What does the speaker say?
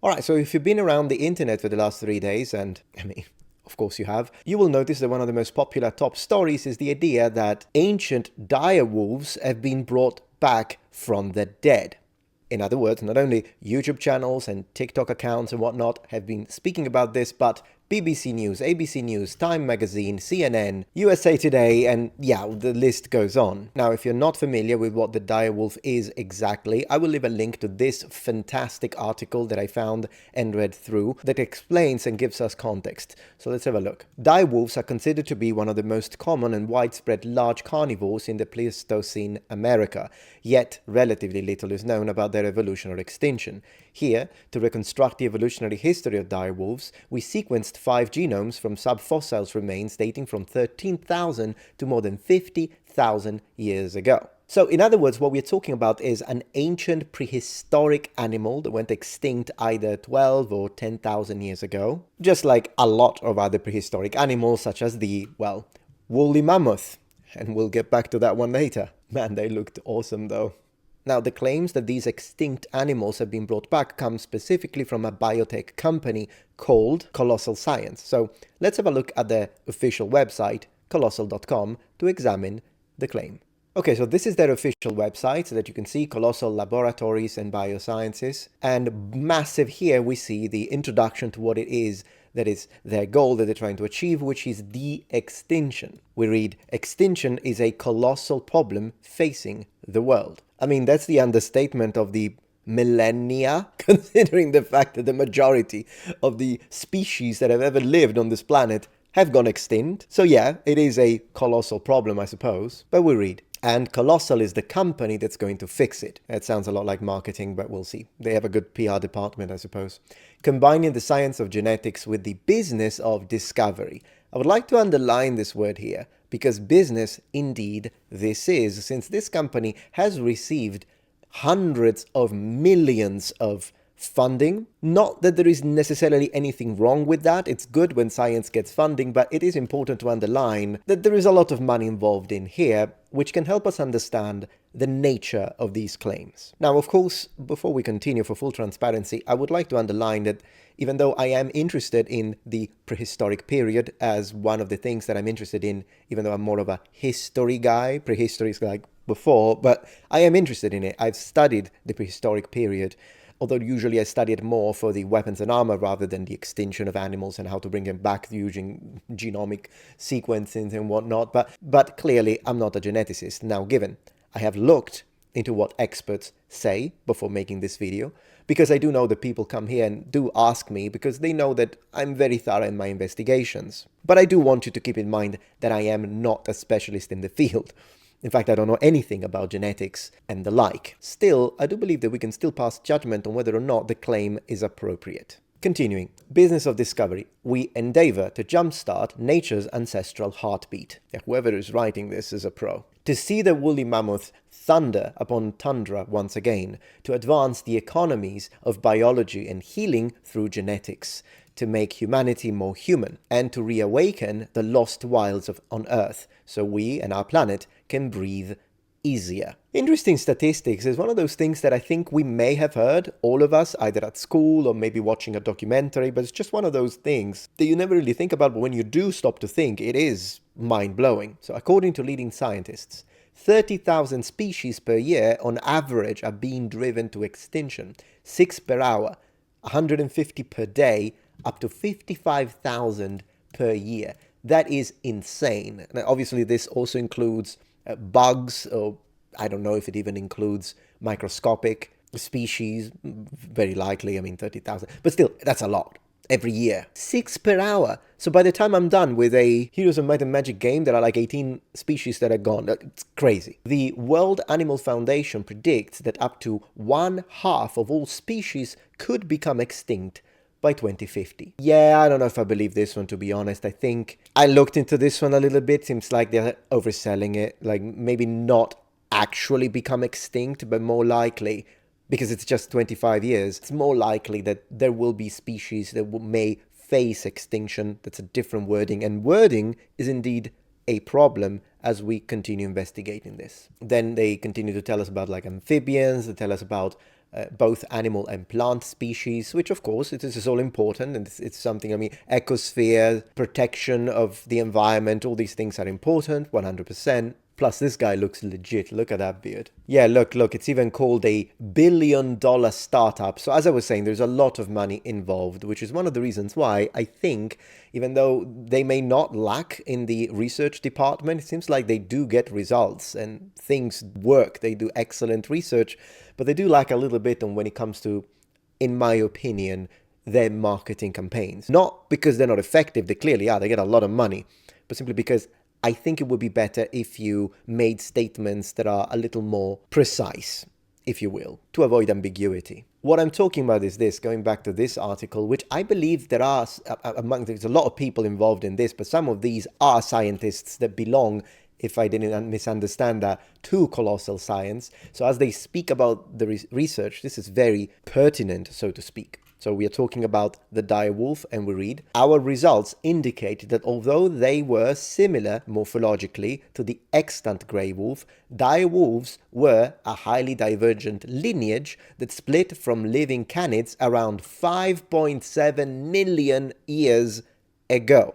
Alright, so if you've been around the internet for the last 3 days, and I mean, of course you have, you will notice that one of the most popular top stories is the idea that ancient direwolves have been brought back from the dead. In other words, not only YouTube channels and TikTok accounts and whatnot have been speaking about this, but BBC News, ABC News, Time Magazine, CNN, USA Today, and yeah, the list goes on. Now, if you're not familiar with what the direwolf is exactly, I will leave a link to this fantastic article that I found and read through that explains and gives us context. So let's have a look. Direwolves are considered to be one of the most common and widespread large carnivores in the Pleistocene America, yet relatively little is known about their evolution or extinction. Here, to reconstruct the evolutionary history of direwolves, we sequenced 5 genomes from subfossils remains dating from 13,000 to more than 50,000 years ago. So in other words, what we're talking about is an ancient prehistoric animal that went extinct either 12 or 10,000 years ago, just like a lot of other prehistoric animals such as the, well, woolly mammoth. And we'll get back to that one later. Man, they looked awesome though. Now, the claims that these extinct animals have been brought back come specifically from a biotech company called Colossal Science. So let's have a look at their official website, colossal.com, to examine the claim. Okay, so this is their official website that you can see, Colossal Laboratories and Biosciences. And massive here we see the introduction to what it is that is their goal that they're trying to achieve, which is de-extinction. We read, extinction is a colossal problem facing the world. I mean, that's the understatement of the millennia, considering the fact that the majority of the species that have ever lived on this planet have gone extinct. So yeah, it is a colossal problem, I suppose. But we read, and Colossal is the company that's going to fix it. It sounds a lot like marketing, but we'll see. They have a good PR department, I suppose. Combining the science of genetics with the business of discovery. I would like to underline this word here, because business, indeed, this is, since this company has received hundreds of millions of funding. Not that there is necessarily anything wrong with that. It's good when science gets funding, but it is important to underline that there is a lot of money involved in here, which can help us understand the nature of these claims. Now, of course, before we continue, for full transparency, I would like to underline that even though I am interested in the prehistoric period as one of the things that I'm interested in, even though I'm more of a history guy, prehistory is like before, but I am interested in it. I've studied the prehistoric period, although usually I study it more for the weapons and armor rather than the extinction of animals and how to bring them back using genomic sequencing and whatnot. But clearly, I'm not a geneticist. Now, given I have looked into what experts say before making this video, because I do know that people come here and do ask me because they know that I'm very thorough in my investigations. But I do want you to keep in mind that I am not a specialist in the field. In fact, I don't know anything about genetics and the like. Still, I do believe that we can still pass judgment on whether or not the claim is appropriate. Continuing, business of discovery. We endeavor to jumpstart nature's ancestral heartbeat. Yeah, whoever is writing this is a pro. To see the woolly mammoth thunder upon tundra once again, to advance the economies of biology and healing through genetics, to make humanity more human, and to reawaken the lost wilds on Earth, so we and our planet can breathe easier. Interesting statistics is one of those things that I think we may have heard, all of us, either at school or maybe watching a documentary, but it's just one of those things that you never really think about, but when you do stop to think, it is mind-blowing. So according to leading scientists, 30,000 species per year on average are being driven to extinction, 6 per hour, 150 per day, up to 55,000 per year. That is insane. Now, obviously, this also includes bugs, or I don't know if it even includes microscopic species, very likely, I mean 30,000, but still, that's a lot. Every year. 6 per hour. So by the time I'm done with a Heroes of Might and Magic game, there are like 18 species that are gone. It's crazy. The World Animal Foundation predicts that up to 1/2 of all species could become extinct by 2050. Yeah, I don't know if I believe this one, to be honest. I think I looked into this one a little bit. Seems like they're overselling it. Like maybe not actually become extinct, but more likely, because it's just 25 years, it's more likely that there will be species that may face extinction. That's a different wording, and wording is indeed a problem as we continue investigating this. Then they continue to tell us about like amphibians, they tell us about both animal and plant species, which of course this is all important, and it's something, I mean, ecosphere, protection of the environment, all these things are important, 100%. Plus, this guy looks legit. Look at that beard. Yeah, look, it's even called a billion-dollar startup. So as I was saying, there's a lot of money involved, which is one of the reasons why I think, even though they may not lack in the research department, it seems like they do get results and things work. They do excellent research, but they do lack a little bit on when it comes to, in my opinion, their marketing campaigns. Not because they're not effective, they clearly are, they get a lot of money, but simply because I think it would be better if you made statements that are a little more precise, if you will, to avoid ambiguity. What I'm talking about is this, going back to this article, which I believe there's a lot of people involved in this, but some of these are scientists that belong, if I didn't misunderstand that, to colossal science. So as they speak about the research, this is very pertinent, so to speak. So we are talking about the direwolf, and we read, our results indicate that although they were similar morphologically to the extant grey wolf, direwolves were a highly divergent lineage that split from living canids around 5.7 million years ago.